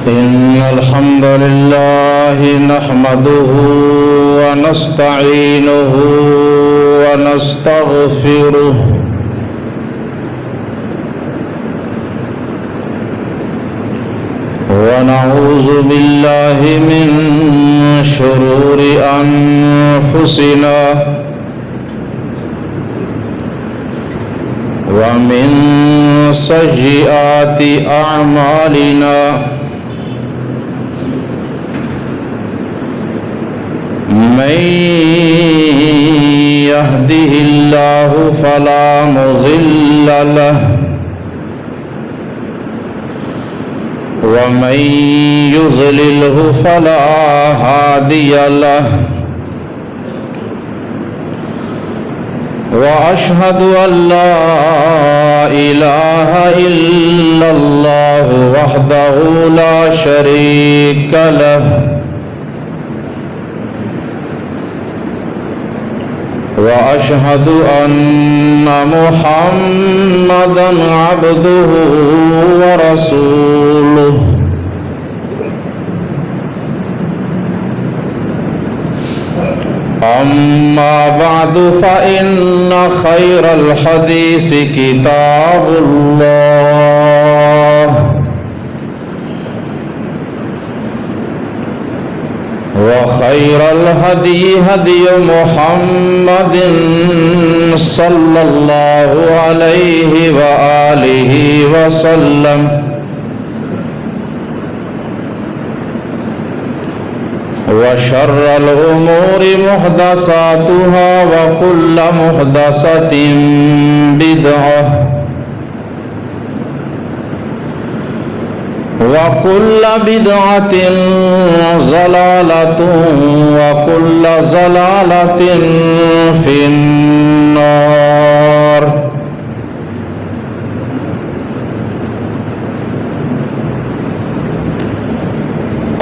إن الحمد لله نحمده ونستعينه ونستغفره ونعوذ بالله من شرور أنفسنا ومن سيئات أعمالنا من يهده الله فلا مضل له ومن يضلله فلا هادي له وأشهد أن لا إله إلا الله وحده لا شريك له وأشهد أن محمدًا عبده ورسوله أما بعد فإن خير الحديث كتاب الله وخير الهدي هدي محمد صلى الله عليه وآله وسلم وشر الأمور محدثاتها وكل محدثة بدعة وكل بدعة ضلالة وكل ضلالة في النار.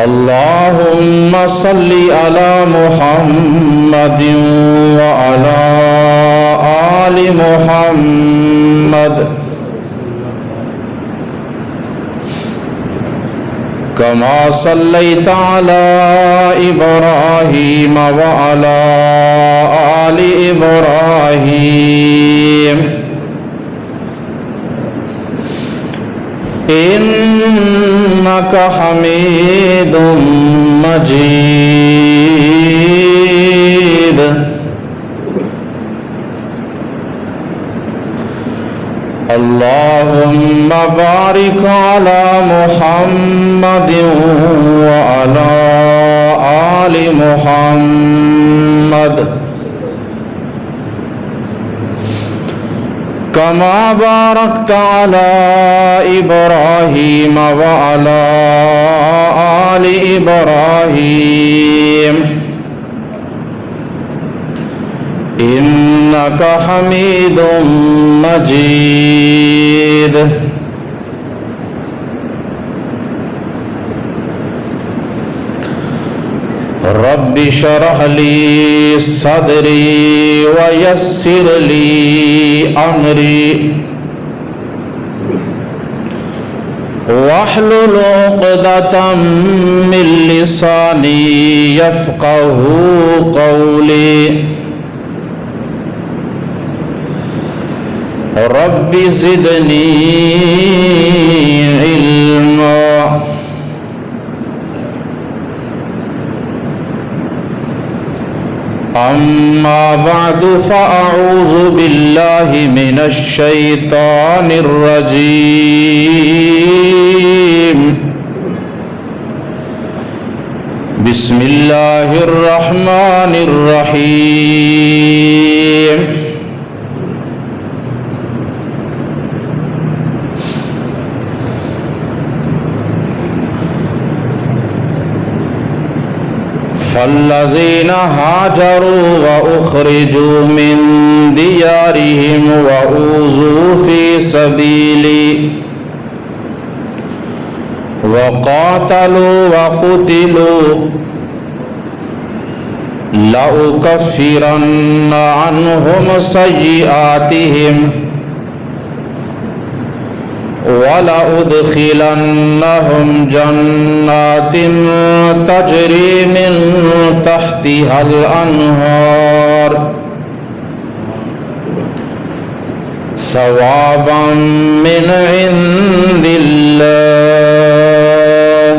اللهم صل على محمد وعلى آل محمد كما صليت على إبراهيم وعلى آل إبراهيم إنك حميد مجيد. اللهم بارك على محمد وعلى آل محمد كما باركت على إبراهيم وعلى آل إبراهيم إنك حميد مجيد. رب اشرح لي صدري ويسر لي أمري واحلل عقدة من لساني يفقه قولي. رب زدني علما. أما بعد فأعوذ بالله من الشيطان الرجيم. بسم الله الرحمن الرحيم. فالذين هاجروا وأخرجوا من ديارهم وأوذوا في سبيلي وقاتلوا وقتلوا لأكفرن عنهم سيئاتهم وَلَأُدْخِلَنَّهُمْ جَنَّاتٍ تَجْرِي مِن تَحْتِهَا الْأَنْهَارُ ثوابا من عند الله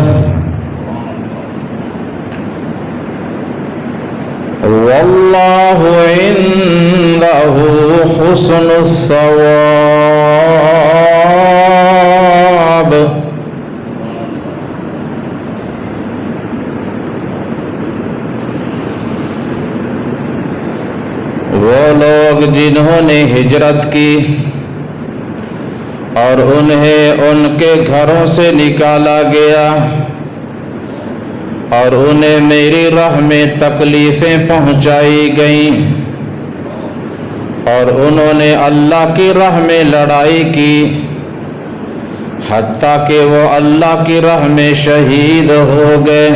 والله عنده حسن الثواب. وہ لوگ جنہوں نے ہجرت کی اور انہیں ان کے گھروں سے نکالا گیا اور انہیں میری راہ میں تکلیفیں پہنچائی گئیں اور انہوں نے اللہ کی راہ میں لڑائی کی حتیٰ کہ وہ اللہ کی راہ میں شہید ہو گئے،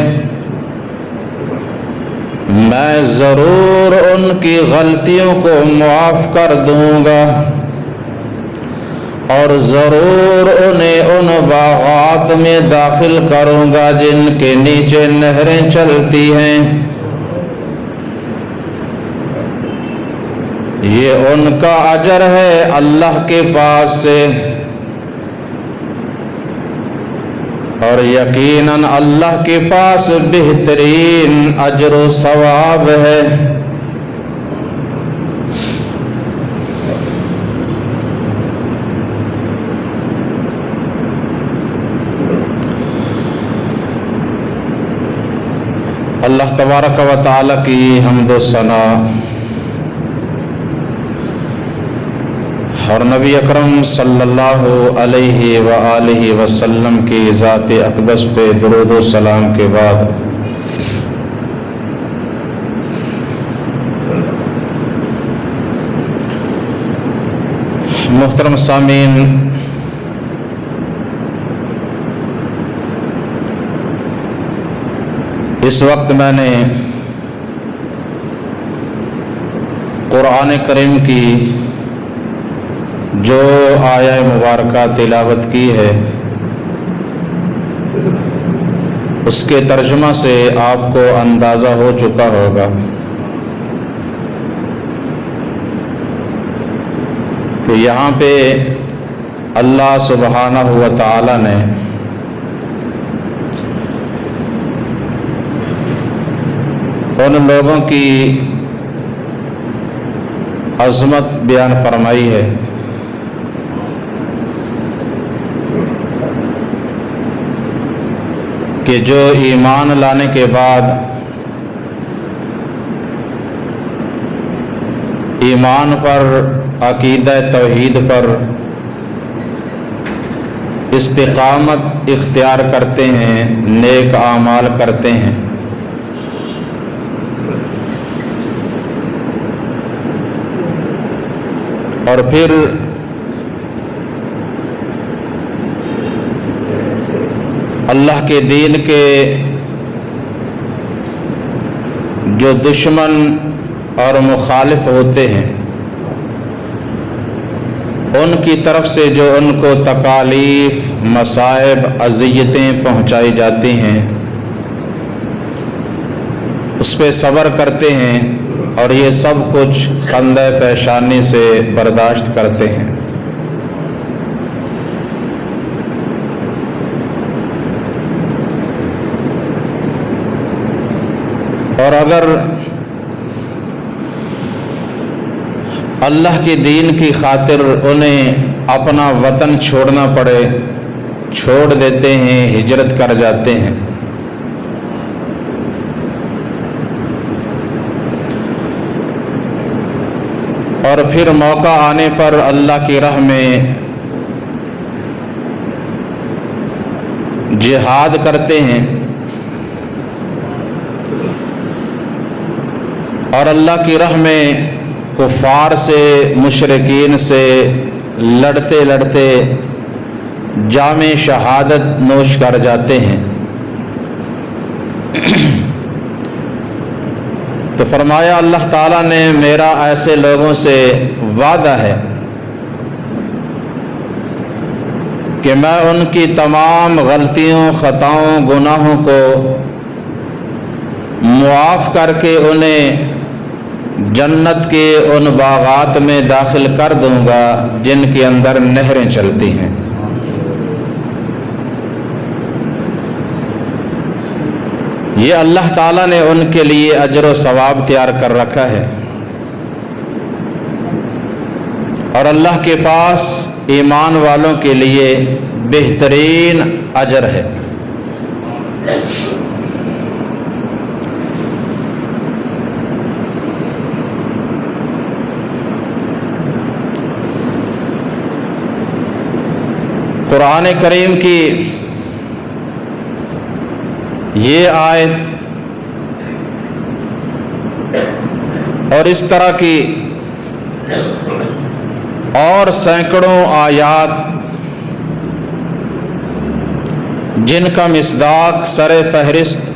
میں ضرور ان کی غلطیوں کو معاف کر دوں گا اور ضرور انہیں ان باغات میں داخل کروں گا جن کے نیچے نہریں چلتی ہیں، یہ ان کا اجر ہے اللہ کے پاس سے، اور یقیناً اللہ کے پاس بہترین اجر و ثواب ہے۔ اللہ تبارک و تعالی کی حمد و ثنا اور نبی اکرم صلی اللہ علیہ وآلہ وسلم کی ذات اقدس پہ درود و سلام کے بعد محترم سامعین، اس وقت میں نے قرآن کریم کی جو آیہ مبارکہ تلاوت کی ہے اس کے ترجمہ سے آپ کو اندازہ ہو چکا ہوگا کہ یہاں پہ اللہ سبحانہ و تعالی نے ان لوگوں کی عظمت بیان فرمائی ہے کہ جو ایمان لانے کے بعد ایمان پر، عقیدہ توحید پر استقامت اختیار کرتے ہیں، نیک اعمال کرتے ہیں، اور پھر اللہ کے دین کے جو دشمن اور مخالف ہوتے ہیں ان کی طرف سے جو ان کو تکالیف، مصائب، اذیتیں پہنچائی جاتی ہیں اس پہ صبر کرتے ہیں اور یہ سب کچھ خندہ پیشانی سے برداشت کرتے ہیں۔ اور اگر اللہ کے دین کی خاطر انہیں اپنا وطن چھوڑنا پڑے، چھوڑ دیتے ہیں، ہجرت کر جاتے ہیں، اور پھر موقع آنے پر اللہ کی راہ میں جہاد کرتے ہیں اور اللہ کی راہ میں کفار سے، مشرکین سے لڑتے لڑتے جام شہادت نوش کر جاتے ہیں، تو فرمایا اللہ تعالیٰ نے میرا ایسے لوگوں سے وعدہ ہے کہ میں ان کی تمام غلطیوں، خطاؤں، گناہوں کو معاف کر کے انہیں جنت کے ان باغات میں داخل کر دوں گا جن کے اندر نہریں چلتی ہیں۔ یہ اللہ تعالیٰ نے ان کے لیے اجر و ثواب تیار کر رکھا ہے، اور اللہ کے پاس ایمان والوں کے لیے بہترین اجر ہے۔ قرآن کریم کی یہ آیت اور اس طرح کی اور سینکڑوں آیات جن کا مصداق سر فہرست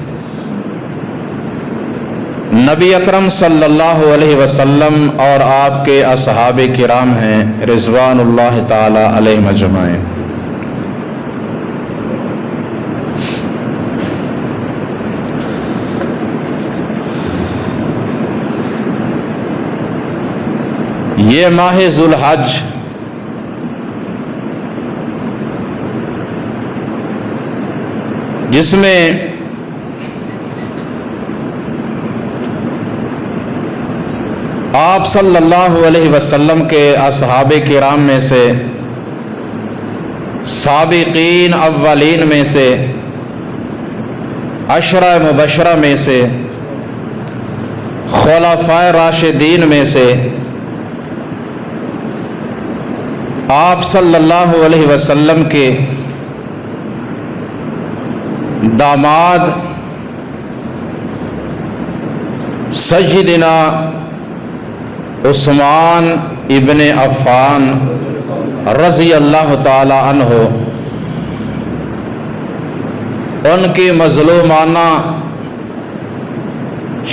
نبی اکرم صلی اللہ علیہ وسلم اور آپ کے اصحاب کرام ہیں رضوان اللہ تعالی علیہم اجمعین۔ یہ ماہ ذوالحج جس میں آپ صلی اللہ علیہ وسلم کے اصحاب کرام میں سے، سابقین اولین میں سے، عشرہ مبشرہ میں سے، خلفائے راشدین میں سے آپ صلی اللہ علیہ وسلم کے داماد سیدنا عثمان ابن عفان رضی اللہ تعالی عنہ، ان کی مظلومانہ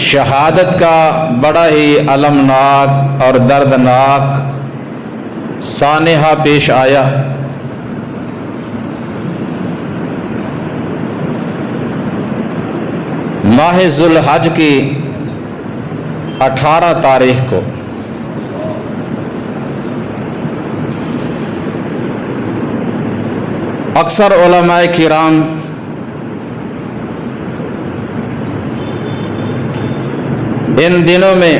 شہادت کا بڑا ہی المناک اور دردناک سانحہ پیش آیا۔ ماہ ذوالحج کی 18 تاریخ کو اکثر علماء کرام ان دنوں میں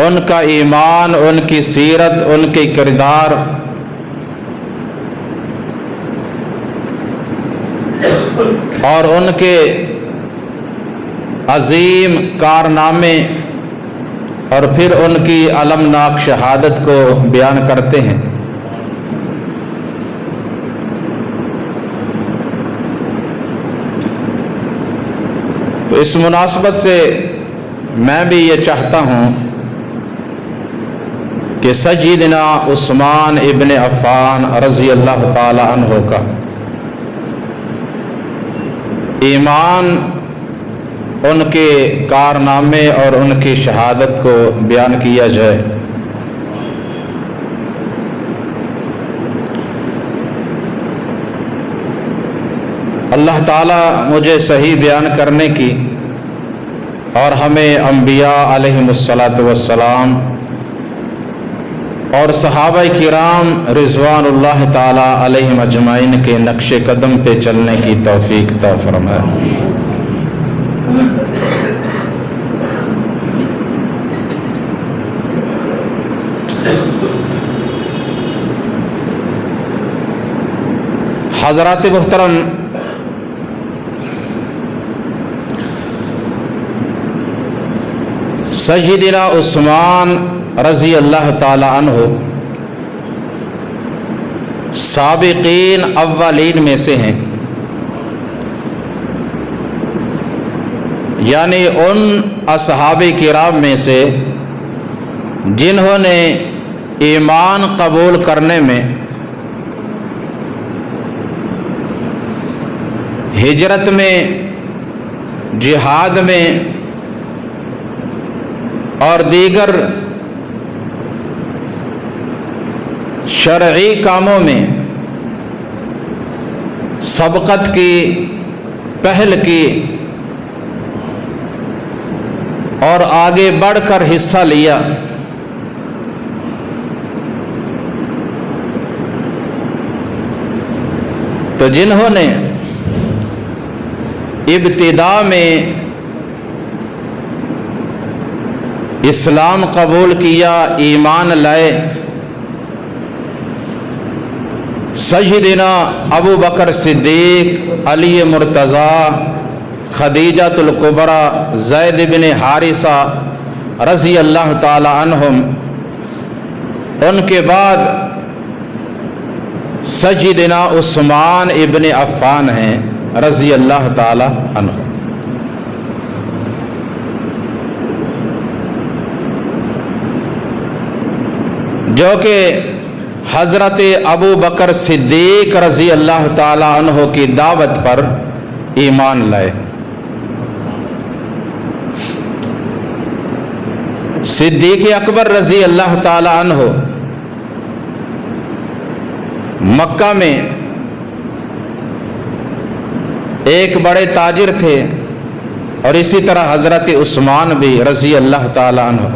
ان کا ایمان، ان کی سیرت، ان کے کردار اور ان کے عظیم کارنامے اور پھر ان کی المناک شہادت کو بیان کرتے ہیں۔ تو اس مناسبت سے میں بھی یہ چاہتا ہوں کہ سیدنا عثمان ابن عفان رضی اللہ تعالی عنہ کا ایمان، ان کے کارنامے اور ان کی شہادت کو بیان کیا جائے۔ اللہ تعالیٰ مجھے صحیح بیان کرنے کی اور ہمیں انبیاء علیہم الصلاۃ والسلام اور صحابہ کرام رضوان اللہ تعالی علیہم اجمعین کے نقش قدم پہ چلنے کی توفیق عطا فرمائے۔ حضرات محترم، سیدنا عثمان رضی اللہ تعالی عنہ سابقین اولین میں سے ہیں، یعنی ان اصحاب کرام میں سے جنہوں نے ایمان قبول کرنے میں، ہجرت میں، جہاد میں اور دیگر شرعی کاموں میں سبقت کی، پہل کی اور آگے بڑھ کر حصہ لیا، تو جنہوں نے ابتدا میں اسلام قبول کیا، ایمان لائے، سیدنا ابو بکر صدیق، علی مرتضیٰ، خدیجۃ الکبریٰ، زید بن حارثہ رضی اللہ تعالی عنہم، ان کے بعد سیدنا عثمان ابن عفان ہیں رضی اللہ تعالی عنہ۔ جو کہ حضرت ابو بکر صدیق رضی اللہ تعالی عنہ کی دعوت پر ایمان لائے۔ صدیق اکبر رضی اللہ تعالی عنہ مکہ میں ایک بڑے تاجر تھے، اور اسی طرح حضرت عثمان بھی رضی اللہ تعالی عنہ،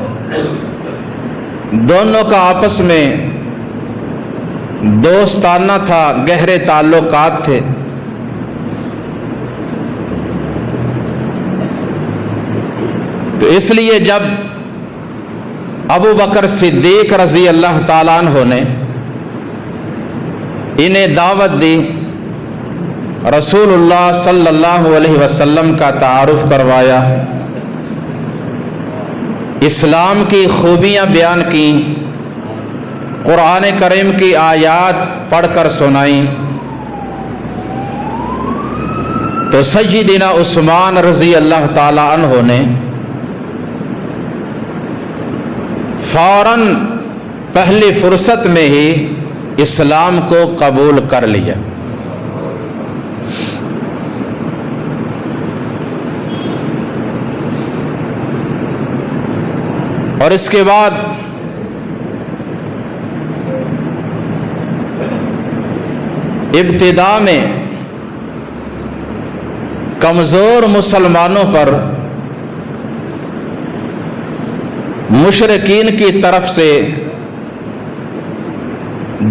دونوں کا آپس میں دوستانہ تھا، گہرے تعلقات تھے۔ تو اس لیے جب ابو بکر صدیق رضی اللہ تعالیٰ عنہ نے انہیں دعوت دی، رسول اللہ صلی اللہ علیہ وسلم کا تعارف کروایا، اسلام کی خوبیاں بیان کی، قرآن کریم کی آیات پڑھ کر سنائیں، تو سیدنا عثمان رضی اللہ تعالی عنہ نے فوراً پہلی فرصت میں ہی اسلام کو قبول کر لیا۔ اور اس کے بعد ابتدا میں کمزور مسلمانوں پر مشرکین کی طرف سے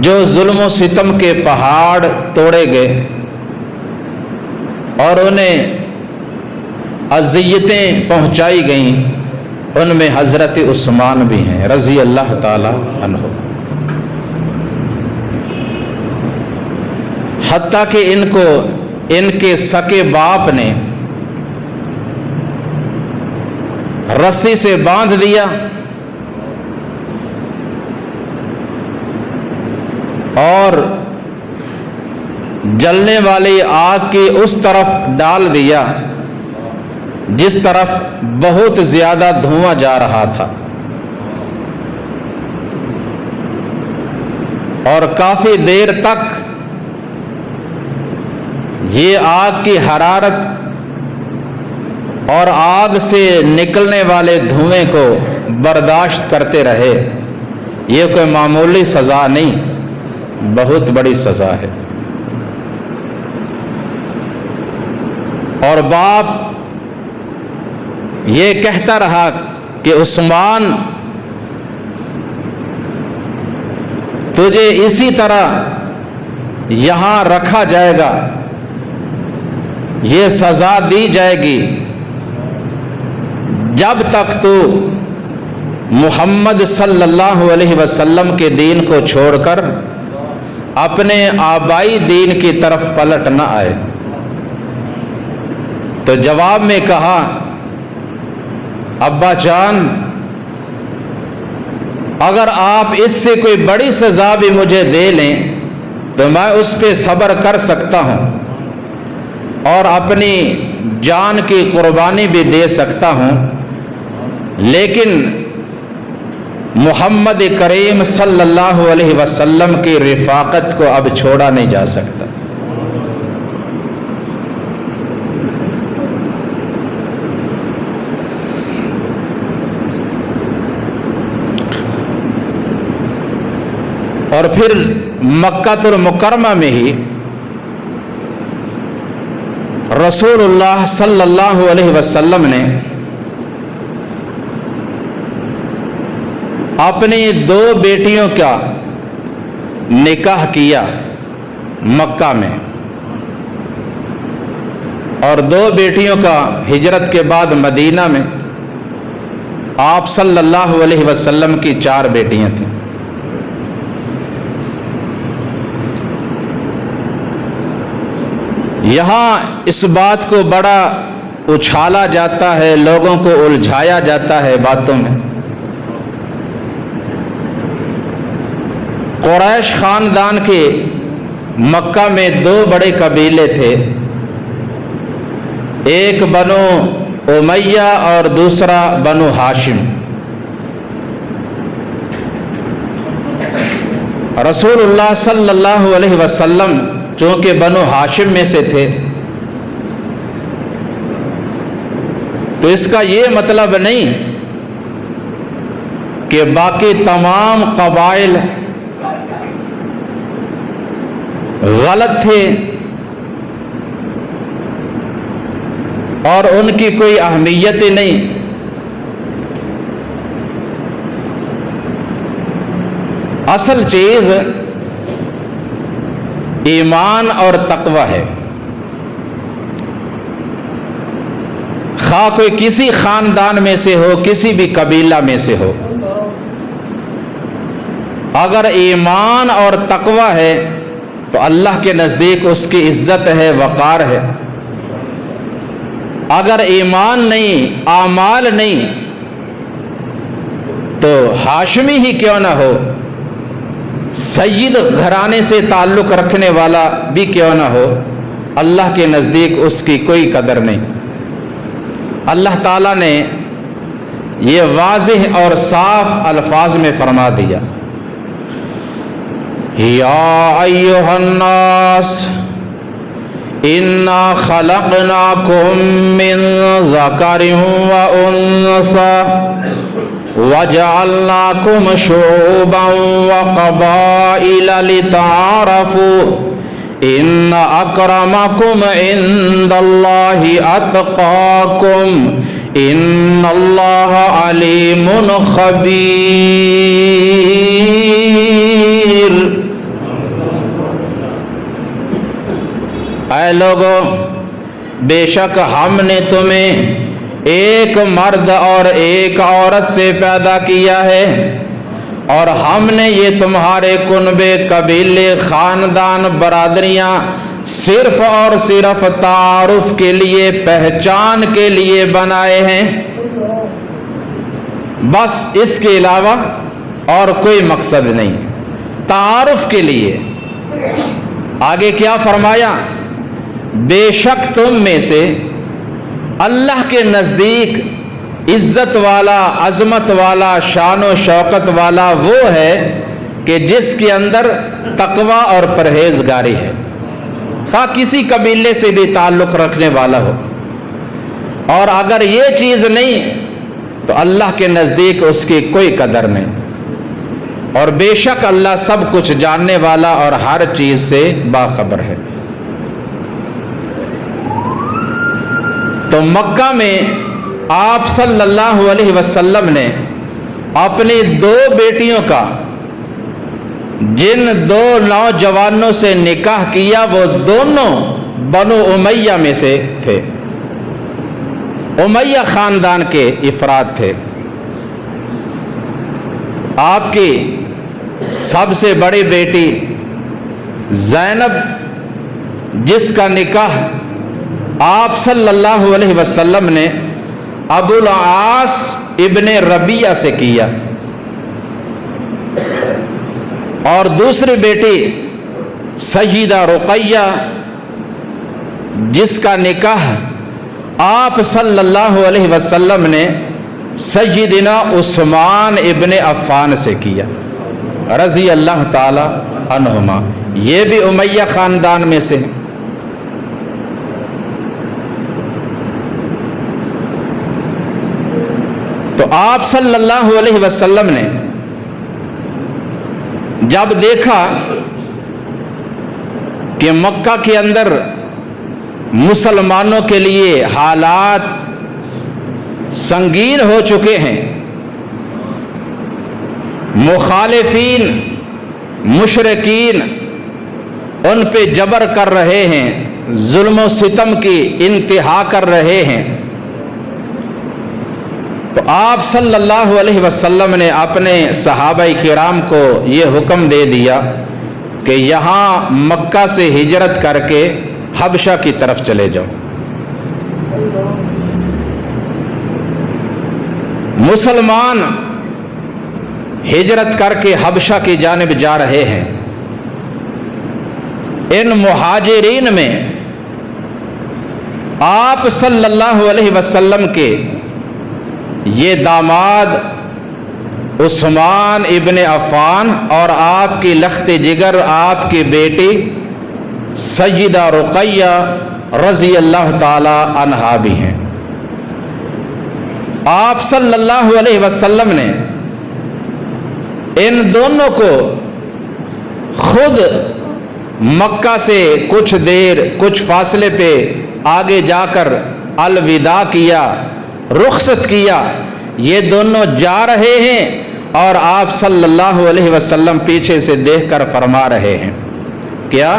جو ظلم و ستم کے پہاڑ توڑے گئے اور انہیں اذیتیں پہنچائی گئیں، ان میں حضرت عثمان بھی ہیں رضی اللہ تعالی عنہ۔ حتیٰ کہ ان کو ان کے سکے باپ نے رسی سے باندھ دیا اور جلنے والی آگ کی اس طرف ڈال دیا جس طرف بہت زیادہ دھواں جا رہا تھا، اور کافی دیر تک یہ آگ کی حرارت اور آگ سے نکلنے والے دھوئیں کو برداشت کرتے رہے۔ یہ کوئی معمولی سزا نہیں، بہت بڑی سزا ہے۔ اور باپ یہ کہتا رہا کہ عثمان، تجھے اسی طرح یہاں رکھا جائے گا، یہ سزا دی جائے گی جب تک تو محمد صلی اللہ علیہ وسلم کے دین کو چھوڑ کر اپنے آبائی دین کی طرف پلٹ نہ آئے۔ تو جواب میں کہا، ابا جان، اگر آپ اس سے کوئی بڑی سزا بھی مجھے دے لیں تو میں اس پہ صبر کر سکتا ہوں اور اپنی جان کی قربانی بھی دے سکتا ہوں، لیکن محمد کریم صلی اللہ علیہ وسلم کی رفاقت کو اب چھوڑا نہیں جا سکتا۔ اور پھر پھر مکہ المکرمہ میں ہی رسول اللہ صلی اللہ علیہ وسلم نے اپنی 2 بیٹیوں کا نکاح کیا مکہ میں، اور 2 بیٹیوں کا ہجرت کے بعد مدینہ میں۔ آپ صلی اللہ علیہ وسلم کی 4 بیٹیاں تھیں۔ یہاں اس بات کو بڑا اچھالا جاتا ہے، لوگوں کو الجھایا جاتا ہے باتوں میں۔ قریش خاندان کے مکہ میں 2 بڑے قبیلے تھے، ایک بنو امیہ اور دوسرا بنو ہاشم۔ رسول اللہ صلی اللہ علیہ وسلم چونکہ بنو ہاشم میں سے تھے، تو اس کا یہ مطلب نہیں کہ باقی تمام قبائل غلط تھے اور ان کی کوئی اہمیت ہی نہیں۔ اصل چیز ایمان اور تقوی ہے۔ خواہ کوئی کسی خاندان میں سے ہو، کسی بھی قبیلہ میں سے ہو، اگر ایمان اور تقوی ہے تو اللہ کے نزدیک اس کی عزت ہے، وقار ہے۔ اگر ایمان نہیں، اعمال نہیں، تو ہاشمی ہی کیوں نہ ہو، سید گھرانے سے تعلق رکھنے والا بھی کیوں نہ ہو، اللہ کے نزدیک اس کی کوئی قدر نہیں۔ اللہ تعالیٰ نے یہ واضح اور صاف الفاظ میں فرما دیا، یا ایھا الناس انا خلقناکم من ذکر وانثی وجعلناکم شعوبا وقبائل لتعارفوا ان اکرمکم عند اللہ اتقاکم ان اللہ علیم خبیر۔ اے لوگو، بے شک ہم نے تمہیں ایک مرد اور ایک عورت سے پیدا کیا ہے، اور ہم نے یہ تمہارے کنبے، قبیلے، خاندان، برادریاں صرف اور صرف تعارف کے لیے، پہچان کے لیے بنائے ہیں، بس اس کے علاوہ اور کوئی مقصد نہیں، تعارف کے لیے۔ آگے کیا فرمایا؟ بے شک تم میں سے اللہ کے نزدیک عزت والا، عظمت والا، شان و شوکت والا وہ ہے کہ جس کے اندر تقوی اور پرہیزگاری ہے، خواہ کسی قبیلے سے بھی تعلق رکھنے والا ہو۔ اور اگر یہ چیز نہیں تو اللہ کے نزدیک اس کی کوئی قدر نہیں، اور بے شک اللہ سب کچھ جاننے والا اور ہر چیز سے باخبر ہے۔ تو مکہ میں آپ صلی اللہ علیہ وسلم نے اپنی 2 بیٹیوں کا، جن 2 نوجوانوں سے نکاح کیا، وہ دونوں بنو امیہ میں سے تھے، امیہ خاندان کے افراد تھے۔ آپ کی سب سے بڑی بیٹی زینب، جس کا نکاح آپ صلی اللہ علیہ وسلم نے ابو العاص ابن ربیعہ سے کیا، اور دوسری بیٹی سیدہ رقیہ، جس کا نکاح آپ صلی اللہ علیہ وسلم نے سیدنا عثمان ابن عفان سے کیا رضی اللہ تعالی عنہما، یہ بھی امیہ خاندان میں سے ہیں۔ تو آپ صلی اللہ علیہ وسلم نے جب دیکھا کہ مکہ کے اندر مسلمانوں کے لیے حالات سنگین ہو چکے ہیں، مخالفین مشرکین ان پہ جبر کر رہے ہیں، ظلم و ستم کی انتہا کر رہے ہیں، تو آپ صلی اللہ علیہ وسلم نے اپنے صحابہ کرام کو یہ حکم دے دیا کہ یہاں مکہ سے ہجرت کر کے حبشہ کی طرف چلے جاؤ۔ مسلمان ہجرت کر کے حبشہ کی جانب جا رہے ہیں۔ ان مہاجرین میں آپ صلی اللہ علیہ وسلم کے یہ داماد عثمان ابن عفان اور آپ کی لخت جگر آپ کی بیٹی سیدہ رقیہ رضی اللہ تعالی عنہا بھی ہیں۔ آپ صلی اللہ علیہ وسلم نے ان دونوں کو خود مکہ سے کچھ فاصلے پہ آگے جا کر الوداع کیا، رخصت کیا۔ یہ دونوں جا رہے ہیں اور آپ صلی اللہ علیہ وسلم پیچھے سے دیکھ کر فرما رہے ہیں کیا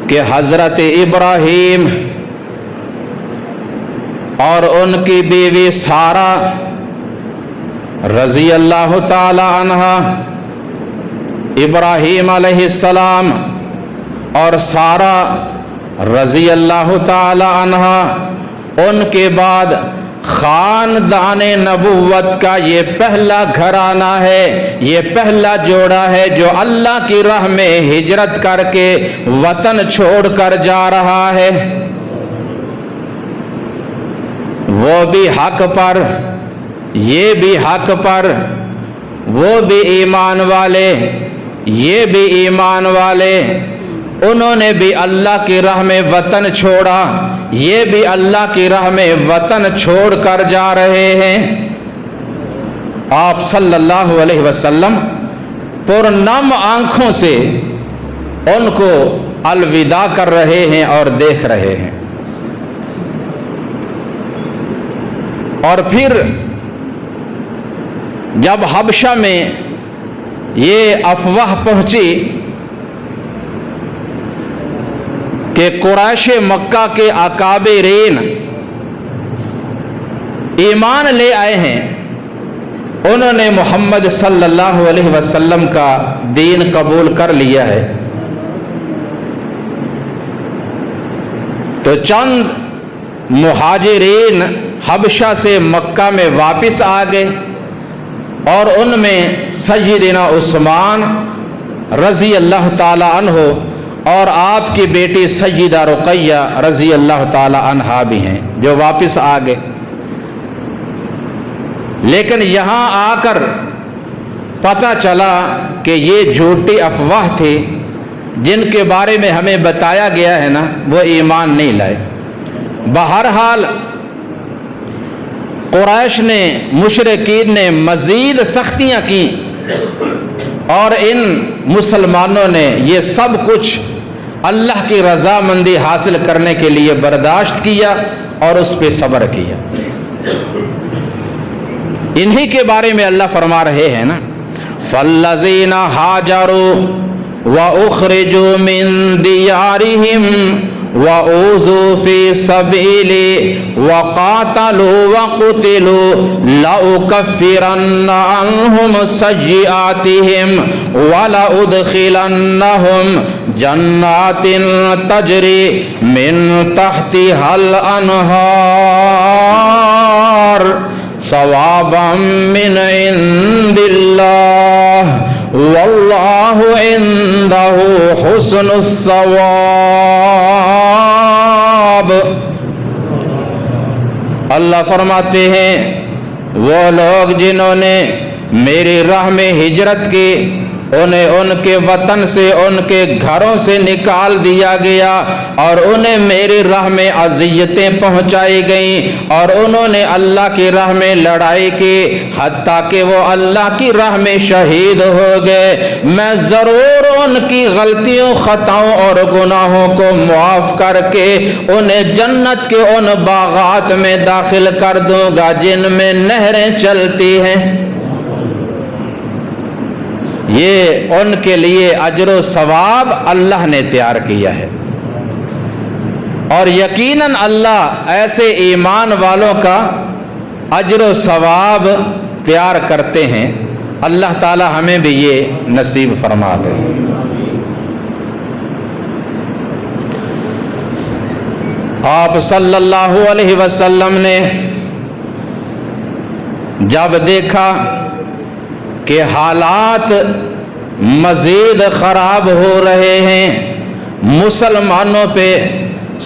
کہ حضرت ابراہیم اور ان کی بیوی سارہ رضی اللہ تعالی عنہا، ابراہیم علیہ السلام اور سارہ رضی اللہ تعالی عنہا، ان کے بعد خاندان نبوت کا یہ پہلا گھرانہ ہے، یہ پہلا جوڑا ہے جو اللہ کی راہ میں ہجرت کر کے وطن چھوڑ کر جا رہا ہے، وہ بھی حق پر، یہ بھی حق پر، وہ بھی ایمان والے، یہ بھی ایمان والے، انہوں نے بھی اللہ کی راہ میں وطن چھوڑا، یہ بھی اللہ کی راہ میں وطن چھوڑ کر جا رہے ہیں۔ آپ صلی اللہ علیہ وسلم پرنم آنکھوں سے ان کو الوداع کر رہے ہیں اور دیکھ رہے ہیں۔ اور پھر جب حبشہ میں یہ افواہ پہنچی کہ قریش مکہ کے اکابرین ایمان لے آئے ہیں، انہوں نے محمد صلی اللہ علیہ وسلم کا دین قبول کر لیا ہے، تو چند مہاجرین حبشہ سے مکہ میں واپس آ گئے، اور ان میں سیدنا عثمان رضی اللہ تعالی عنہ اور آپ کی بیٹی سیدہ رقیہ رضی اللہ تعالی عنہا بھی ہیں جو واپس آ گئے۔ لیکن یہاں آ کر پتہ چلا کہ یہ جھوٹی افواہ تھی، جن کے بارے میں ہمیں بتایا گیا ہے نا، وہ ایمان نہیں لائے۔ بہرحال قریش نے، مشرکین نے مزید سختیاں کی، اور ان مسلمانوں نے یہ سب کچھ اللہ کی رضامندی حاصل کرنے کے لیے برداشت کیا اور اس پہ صبر کیا۔ انہی کے بارے میں اللہ فرما رہے ہیں نا، فَالَّذِينَ هَاجَرُوا وَأُخْرِجُوا مِن دِيَارِهِمْ وَأُوذُوا فِي سَبِيلِي وَقَاتَلُوا وَقُتِلُوا لَأُكَفِّرَنَّ عَنْهُمْ سَيِّئَاتِهِمْ وَلَأُدْخِلَنَّهُمْ جَنَّاتٍ تَجْرِي مِن تَحْتِهَا الْأَنْهَارُ ثوابا من عند اللہ واللہ عنده حسن الثواب۔ اللہ فرماتے ہیں وہ لوگ جنہوں نے میری راہ میں ہجرت کی انہیں ان کے وطن سے ان کے گھروں سے نکال دیا گیا اور انہیں میری راہ میں اذیتیں پہنچائی گئیں اور انہوں نے اللہ کی راہ میں لڑائی کی حتیٰ کہ وہ اللہ کی راہ میں شہید ہو گئے، میں ضرور ان کی غلطیوں خطاؤں اور گناہوں کو معاف کر کے انہیں جنت کے ان باغات میں داخل کر دوں گا جن میں نہریں چلتی ہیں۔ یہ ان کے لیے اجر و ثواب اللہ نے تیار کیا ہے، اور یقیناً اللہ ایسے ایمان والوں کا اجر و ثواب تیار کرتے ہیں۔ اللہ تعالی ہمیں بھی یہ نصیب فرما دے۔ آپ صلی اللہ علیہ وسلم نے جب دیکھا کہ حالات مزید خراب ہو رہے ہیں، مسلمانوں پہ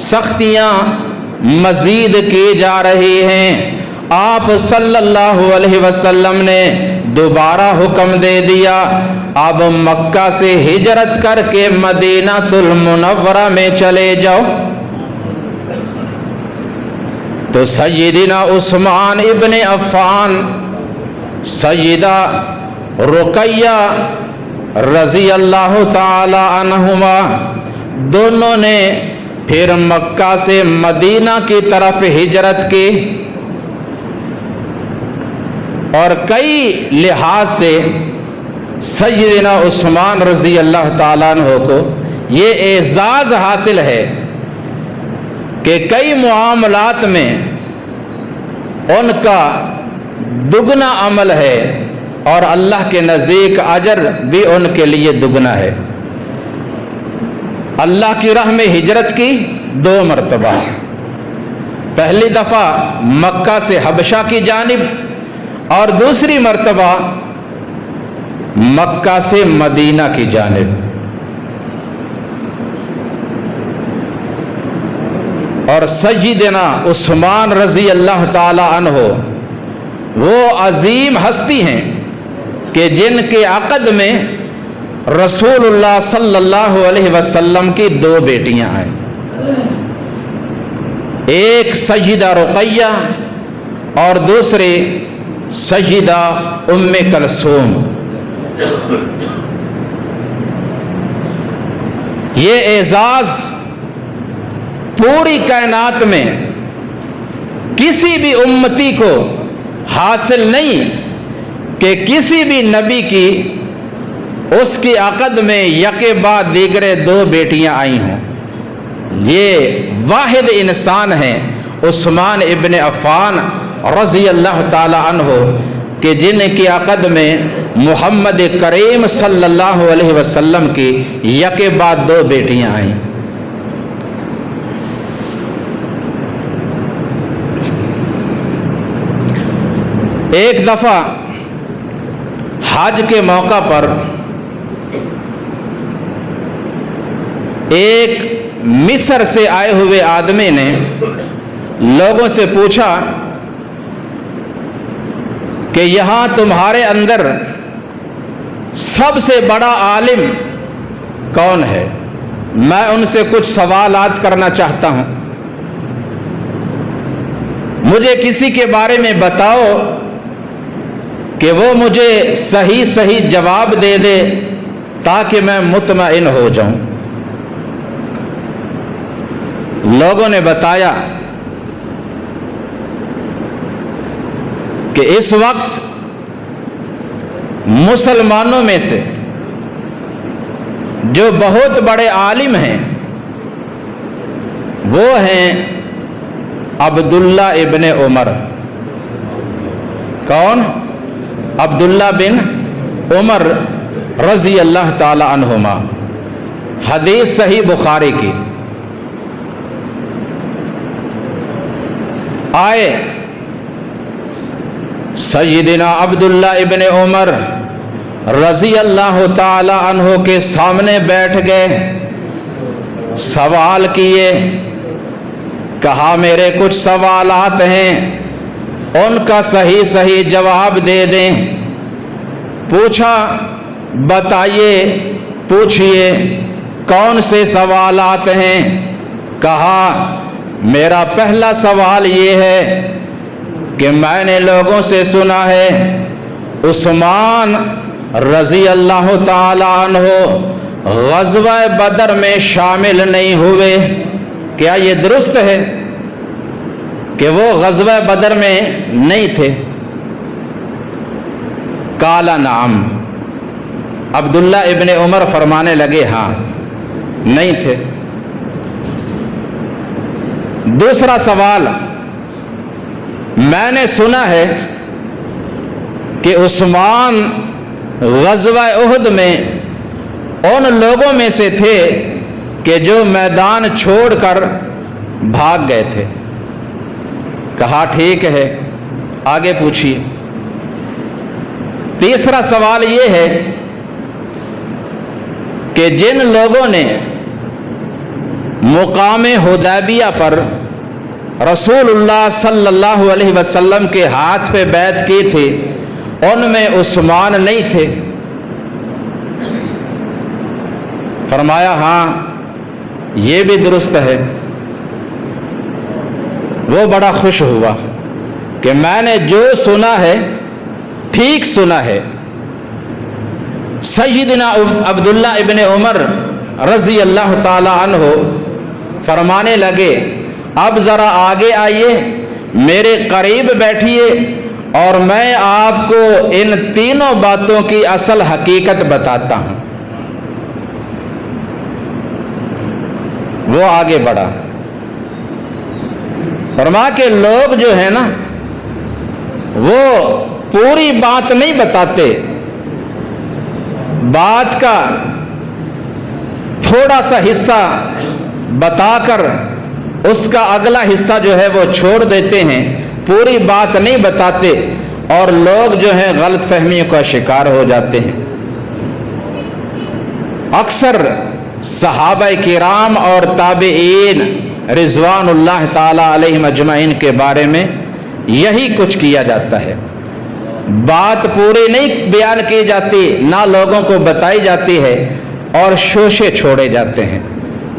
سختیاں مزید کی جا رہی ہیں، آپ صلی اللہ علیہ وسلم نے دوبارہ حکم دے دیا اب مکہ سے ہجرت کر کے مدینہ المنورہ میں چلے جاؤ۔ تو سیدنا عثمان ابن عفان، سیدہ رقیہ رضی اللہ تعالی عنہما، دونوں نے پھر مکہ سے مدینہ کی طرف ہجرت کی، اور کئی لحاظ سے سیدنا عثمان رضی اللہ تعالیٰ عنہ کو یہ اعزاز حاصل ہے کہ کئی معاملات میں ان کا دگنا عمل ہے اور اللہ کے نزدیک اجر بھی ان کے لیے دگنا ہے۔ اللہ کی راہ میں ہجرت کی 2 مرتبہ، پہلی دفعہ مکہ سے حبشہ کی جانب اور دوسری مرتبہ مکہ سے مدینہ کی جانب۔ اور سیدنا عثمان رضی اللہ تعالی عنہ وہ عظیم ہستی ہیں کہ جن کے عقد میں رسول اللہ صلی اللہ علیہ وسلم کی 2 بیٹیاں ہیں، ایک سیدہ رقیہ اور دوسری سیدہ ام کلثوم۔ یہ اعزاز پوری کائنات میں کسی بھی امتی کو حاصل نہیں کہ کسی بھی نبی کی اس کی عقد میں یکے بعد دیگرے 2 بیٹیاں آئی ہوں۔ یہ واحد انسان ہیں عثمان ابن عفان رضی اللہ تعالی عنہ کہ جن کی عقد میں محمد کریم صلی اللہ علیہ وسلم کی یکے بعد 2 بیٹیاں آئیں۔ ایک دفعہ حج کے موقع پر ایک مصر سے آئے ہوئے آدمی نے لوگوں سے پوچھا کہ یہاں تمہارے اندر سب سے بڑا عالم کون ہے؟ میں ان سے کچھ سوالات کرنا چاہتا ہوں، مجھے کسی کے بارے میں بتاؤ کہ وہ مجھے صحیح جواب دے دے تاکہ میں مطمئن ہو جاؤں۔ لوگوں نے بتایا کہ اس وقت مسلمانوں میں سے جو بہت بڑے عالم ہیں وہ ہیں عبداللہ ابن عمر۔ کون؟ عبداللہ بن عمر رضی اللہ تعالی عنہما۔ حدیث صحیح بخاری کی۔ آئے سیدنا عبداللہ ابن عمر رضی اللہ تعالی عنہ کے سامنے بیٹھ گئے، سوال کیے، کہا میرے کچھ سوالات ہیں ان کا صحیح جواب دے دیں۔ پوچھا بتائیے، پوچھئے کون سے سوالات ہیں؟ کہا میرا پہلا سوال یہ ہے کہ میں نے لوگوں سے سنا ہے عثمان رضی اللہ تعالی عنہ غزوہ بدر میں شامل نہیں ہوئے، کیا یہ درست ہے کہ وہ غزوہ بدر میں نہیں تھے؟ قال نعم، عبداللہ ابن عمر فرمانے لگے ہاں نہیں تھے۔ دوسرا سوال، میں نے سنا ہے کہ عثمان غزوہ احد میں ان لوگوں میں سے تھے کہ جو میدان چھوڑ کر بھاگ گئے تھے۔ کہا ٹھیک ہے، آگے پوچھیے۔ تیسرا سوال یہ ہے کہ جن لوگوں نے مقام حدیبیہ پر رسول اللہ صلی اللہ علیہ وسلم کے ہاتھ پہ بیعت کی تھی، ان میں عثمان نہیں تھے؟ فرمایا ہاں یہ بھی درست ہے۔ وہ بڑا خوش ہوا کہ میں نے جو سنا ہے ٹھیک سنا ہے۔ سیدنا عبداللہ ابن عمر رضی اللہ تعالی عنہ فرمانے لگے اب ذرا آگے آئیے، میرے قریب بیٹھیے اور میں آپ کو ان تینوں باتوں کی اصل حقیقت بتاتا ہوں۔ وہ آگے بڑھا، فرما کہ لوگ جو ہے نا وہ پوری بات نہیں بتاتے، بات کا تھوڑا سا حصہ بتا کر اس کا اگلا حصہ جو ہے وہ چھوڑ دیتے ہیں، پوری بات نہیں بتاتے، اور لوگ جو ہیں غلط فہمیوں کا شکار ہو جاتے ہیں۔ اکثر صحابہ کرام اور تابعین رضوان اللہ تعالی علیہم اجمعین کے بارے میں یہی کچھ کیا جاتا ہے، بات پوری نہیں بیان کی جاتی، نہ لوگوں کو بتائی جاتی ہے، اور شوشے چھوڑے جاتے ہیں،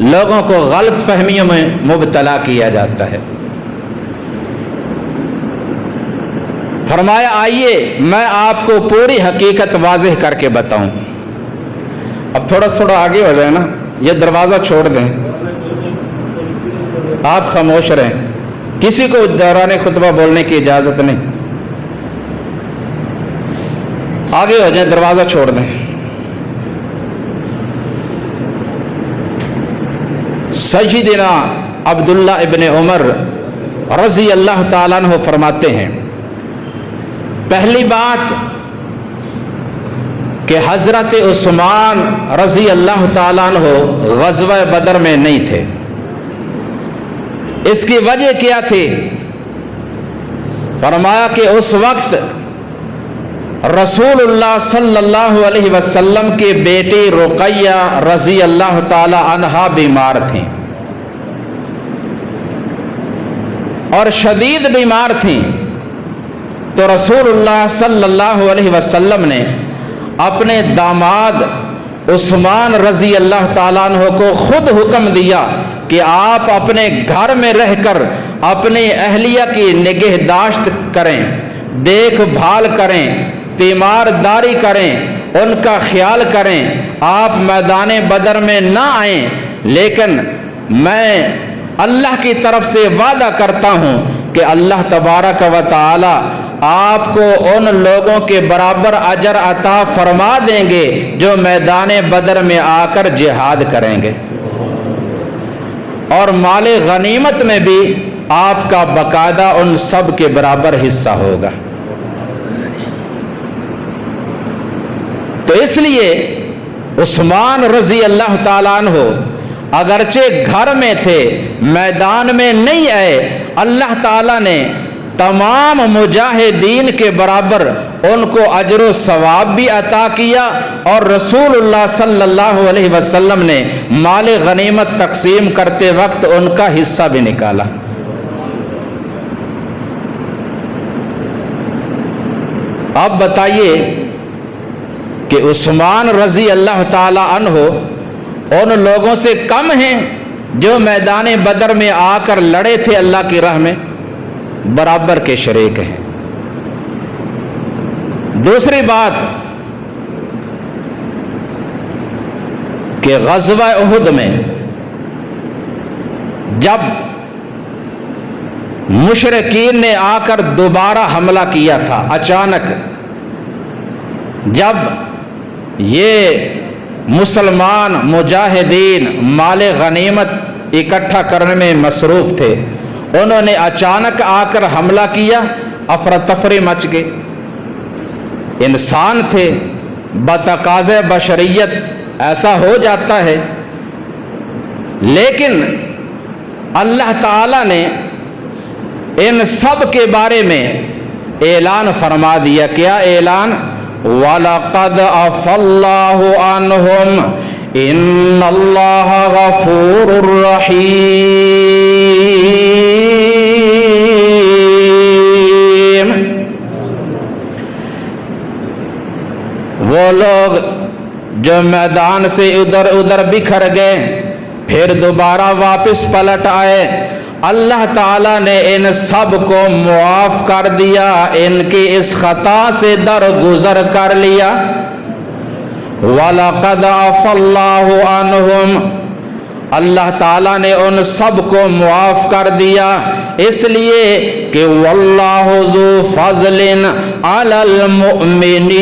لوگوں کو غلط فہمیوں میں مبتلا کیا جاتا ہے۔ فرمایا آئیے میں آپ کو پوری حقیقت واضح کر کے بتاؤں۔ اب تھوڑا آگے ہو جائے نا، یہ دروازہ چھوڑ دیں، آپ خاموش رہیں، کسی کو دوران خطبہ بولنے کی اجازت نہیں، آگے ہو جائیں، دروازہ چھوڑ دیں۔ سیدنا عبداللہ ابن عمر رضی اللہ تعالیٰ عنہ فرماتے ہیں پہلی بات کہ حضرت عثمان رضی اللہ تعالیٰ عنہ غزوہ بدر میں نہیں تھے۔ اس کی وجہ کیا تھی؟ فرمایا کہ اس وقت رسول اللہ صلی اللہ علیہ وسلم کی بیٹی رقیہ رضی اللہ تعالی عنہا بیمار تھیں اور شدید بیمار تھیں، تو رسول اللہ صلی اللہ علیہ وسلم نے اپنے داماد عثمان رضی اللہ تعالیٰ عنہ کو خود حکم دیا کہ آپ اپنے گھر میں رہ کر اپنی اہلیہ کی نگہداشت کریں، دیکھ بھال کریں، تیمارداری کریں، ان کا خیال کریں، آپ میدان بدر میں نہ آئیں، لیکن میں اللہ کی طرف سے وعدہ کرتا ہوں کہ اللہ تبارک و تعالی آپ کو ان لوگوں کے برابر اجر عطا فرما دیں گے جو میدان بدر میں آ کر جہاد کریں گے، اور مال غنیمت میں بھی آپ کا باقاعدہ ان سب کے برابر حصہ ہوگا۔ تو اس لیے عثمان رضی اللہ تعالیٰ عنہ اگرچہ گھر میں تھے، میدان میں نہیں آئے، اللہ تعالیٰ نے تمام مجاہدین کے برابر ان کو اجر و ثواب بھی عطا کیا، اور رسول اللہ صلی اللہ علیہ وسلم نے مال غنیمت تقسیم کرتے وقت ان کا حصہ بھی نکالا۔ اب بتائیے کہ عثمان رضی اللہ تعالی عنہ ان لوگوں سے کم ہیں جو میدان بدر میں آ کر لڑے تھے اللہ کی راہ میں، برابر کے شریک ہیں۔ دوسری بات کہ غزوہ احد میں جب مشرکین نے آ کر دوبارہ حملہ کیا تھا، اچانک جب یہ مسلمان مجاہدین مال غنیمت اکٹھا کرنے میں مصروف تھے، انہوں نے اچانک آ کر حملہ کیا، افراتفری مچ گئی۔ انسان تھے، بتقاضۂ بشریت ایسا ہو جاتا ہے، لیکن اللہ تعالی نے ان سب کے بارے میں اعلان فرما دیا۔ کیا اعلان؟ وَلَقَدْ عَفَا اللَّهُ عَنْهُمْ إِنَّ اللَّهَ غَفُورٌ رَحِيمٌ۔ وہ لوگ جو میدان سے ادھر ادھر بکھر گئے پھر دوبارہ واپس پلٹ آئے، اللہ تعالیٰ نے ان سب کو معاف کر دیا، ان کی اس خطا سے درگزر کر لیا۔ وَلَقَدْ عَفَا اللَّهُ عَنْهُمْ، اللہ تعالیٰ نے ان سب کو معاف کر دیا، اس لیے کہ وَاللَّهُ ذُو فَضْلٍ عَلَى الْمُؤْمِنِينَ،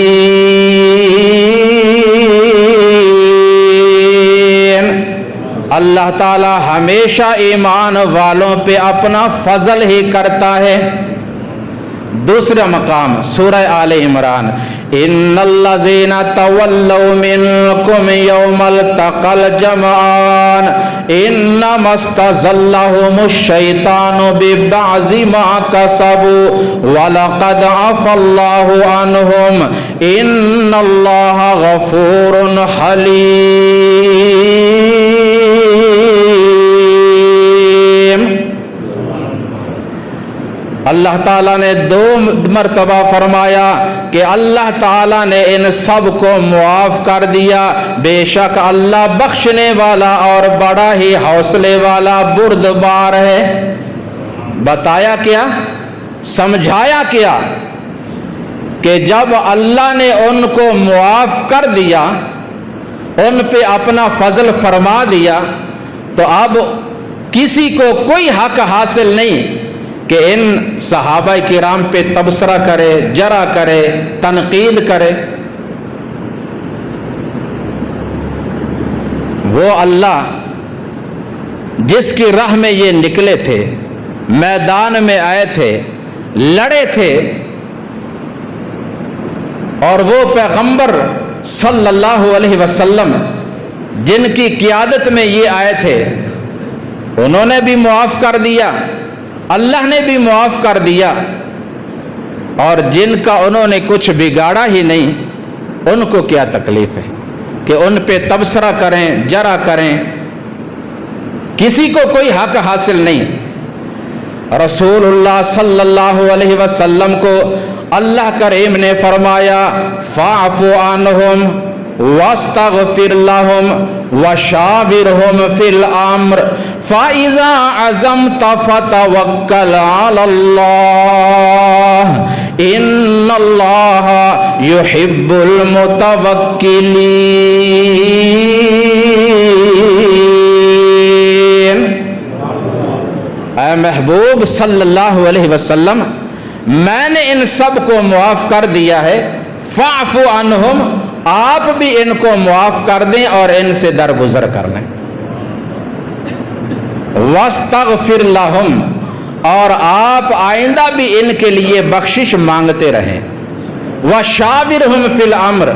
اللہ تعالیٰ ہمیشہ ایمان والوں پہ اپنا فضل ہی کرتا ہے۔ دوسرا مقام سورہ آل عمران، ان الذین تولوا منکم یوم التقى الجمعان انما استزلهم الشیطان ببعض ما کسبوا ولقد عفا اللہ عنہم ان اللہ غفور حلیم۔ اللہ تعالیٰ نے دو مرتبہ فرمایا کہ اللہ تعالیٰ نے ان سب کو معاف کر دیا، بے شک اللہ بخشنے والا اور بڑا ہی حوصلے والا بردبار ہے۔ بتایا کیا؟ سمجھایا کیا؟ کہ جب اللہ نے ان کو معاف کر دیا، ان پہ اپنا فضل فرما دیا، تو اب کسی کو کوئی حق حاصل نہیں کہ ان صحابہ کرام پہ تبصرہ کرے، جرح کرے، تنقید کرے۔ وہ اللہ جس کی راہ میں یہ نکلے تھے، میدان میں آئے تھے، لڑے تھے، اور وہ پیغمبر صلی اللہ علیہ وسلم جن کی قیادت میں یہ آئے تھے، انہوں نے بھی معاف کر دیا، اللہ نے بھی معاف کر دیا، اور جن کا انہوں نے کچھ بگاڑا ہی نہیں، ان کو کیا تکلیف ہے کہ ان پہ تبصرہ کریں، جرح کریں؟ کسی کو کوئی حق حاصل نہیں۔ رسول اللہ صلی اللہ علیہ وسلم کو اللہ کریم نے فرمایا فاعف عنہم واستغفر لہم وشاورہم فی الامر فاذا عزمت فتوکل علی اللہ ان اللہ یحب المتوکلین۔ اے محبوب صلی اللہ علیہ وسلم، میں نے ان سب کو معاف کر دیا ہے، فاعف عنہم، آپ بھی ان کو معاف کر دیں اور ان سے درگزر کر لیں۔ واستغفر لہم، اور آپ آئندہ بھی ان کے لیے بخشش مانگتے رہیں۔ وشاورہم فی الامر،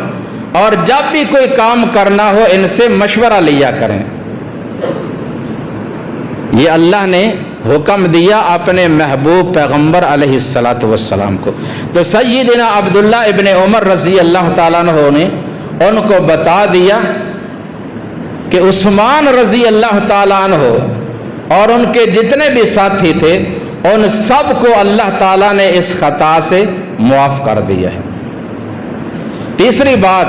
اور جب بھی کوئی کام کرنا ہو ان سے مشورہ لیا کریں۔ یہ اللہ نے حکم دیا اپنے محبوب پیغمبر علیہ السلام کو۔ تو سیدنا عبداللہ ابن عمر رضی اللہ تعالیٰ عنہ نے ان کو بتا دیا کہ عثمان رضی اللہ تعالیٰ عنہ اور ان کے جتنے بھی ساتھی تھے، ان سب کو اللہ تعالیٰ نے اس خطا سے معاف کر دیا ہے۔ تیسری بات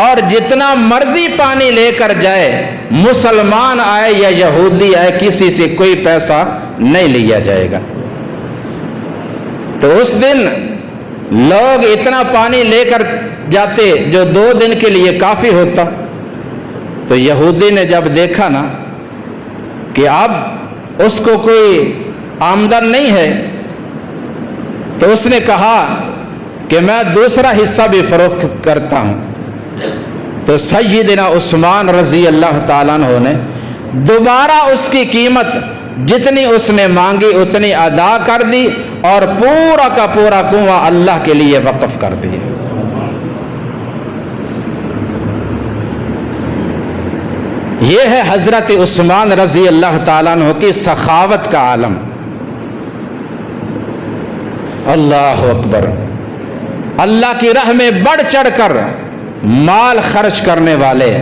اور جتنا مرضی پانی لے کر جائے، مسلمان آئے یا یہودی آئے، کسی سے کوئی پیسہ نہیں لیا جائے گا۔ تو اس دن لوگ اتنا پانی لے کر جاتے جو 2 دن کے لیے کافی ہوتا۔ تو یہودی نے جب دیکھا نا کہ اب اس کو کوئی آمدن نہیں ہے، تو اس نے کہا کہ میں دوسرا حصہ بھی فروخت کرتا ہوں۔ تو سیدنا عثمان رضی اللہ تعالیٰ عنہ نے دوبارہ اس کی قیمت جتنی اس نے مانگی اتنی ادا کر دی، اور پورا کا پورا کنواں اللہ کے لیے وقف کر دیا۔ یہ ہے حضرت عثمان رضی اللہ تعالیٰ عنہ کی سخاوت کا عالم۔ اللہ اکبر! اللہ کی راہ میں بڑھ چڑھ کر مال خرچ کرنے والے،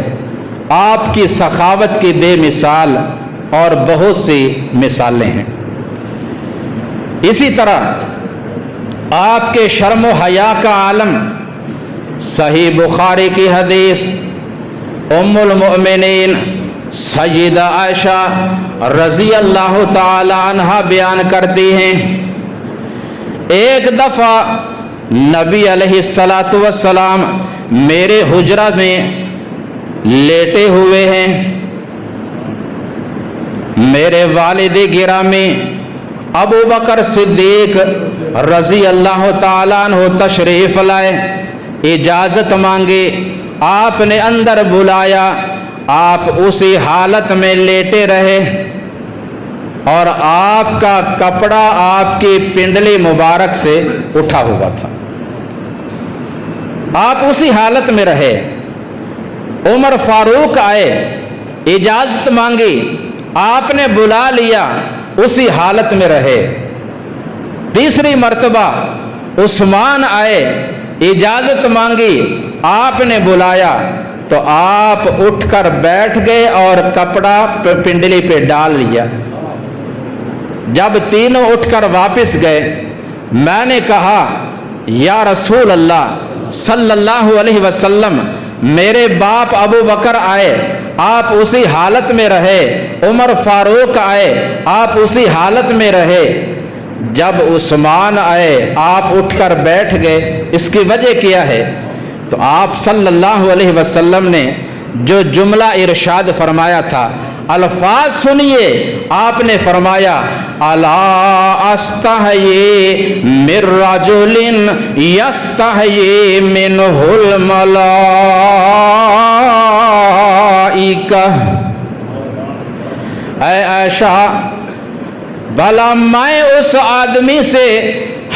آپ کی سخاوت کی بے مثال اور بہت سی مثالیں ہیں۔ اسی طرح آپ کے شرم و حیا کا عالم، صحیح بخاری کی حدیث ام المؤمنین سیدہ عائشہ رضی اللہ تعالی عنہا بیان کرتی ہیں، ایک دفعہ نبی علیہ الصلاۃ والسلام میرے حجرہ میں لیٹے ہوئے ہیں، میرے والد گرامی ابو بکر صدیق رضی اللہ تعالیٰ عنہ تشریف لائے، اجازت مانگی، آپ نے اندر بلایا، آپ اسی حالت میں لیٹے رہے، اور آپ کا کپڑا آپ کی پنڈلی مبارک سے اٹھا ہوا تھا، آپ اسی حالت میں رہے۔ عمر فاروق آئے، اجازت مانگی، آپ نے بلا لیا، اسی حالت میں رہے۔ تیسری مرتبہ عثمان آئے، اجازت مانگی، آپ نے بلایا تو آپ اٹھ کر بیٹھ گئے اور کپڑا پنڈلی پہ ڈال لیا۔ جب تینوں اٹھ کر واپس گئے، میں نے کہا یا رسول اللہ صلی اللہ علیہ وسلم، میرے باپ ابو بکر آئے، آپ اسی حالت میں رہے، عمر فاروق آئے، آپ اسی حالت میں رہے، جب عثمان آئے آپ اٹھ کر بیٹھ گئے، اس کی وجہ کیا ہے؟ تو آپ صلی اللہ علیہ وسلم نے جو جملہ ارشاد فرمایا تھا، الفاظ سنیے، آپ نے فرمایا الا استحیی من رجل یستحیی منہ الملائکہ، اے عائشہ بھلا میں اس آدمی سے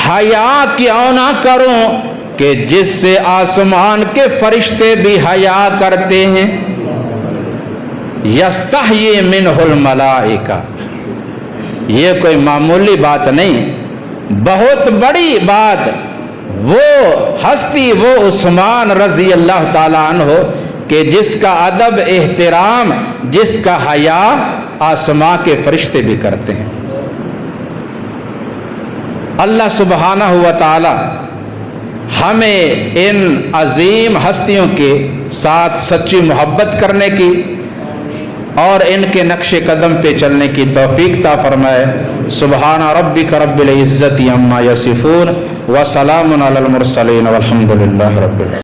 حیا کیوں نہ کروں کہ جس سے آسمان کے فرشتے بھی حیا کرتے ہیں۔ یستحیی منہ الملائکہ، یہ کوئی معمولی بات نہیں، بہت بڑی بات۔ وہ ہستی، وہ عثمان رضی اللہ تعالی عنہ کہ جس کا ادب، احترام، جس کا حیا آسمان کے فرشتے بھی کرتے ہیں۔ اللہ سبحانہ و تعالی ہمیں ان عظیم ہستیوں کے ساتھ سچی محبت کرنے کی اور ان کے نقش قدم پہ چلنے کی توفیق عطا فرمائے۔ سبحان ربک رب العزت عما یصفون وسلام علی المرسلین والحمد للہ رب العالمین۔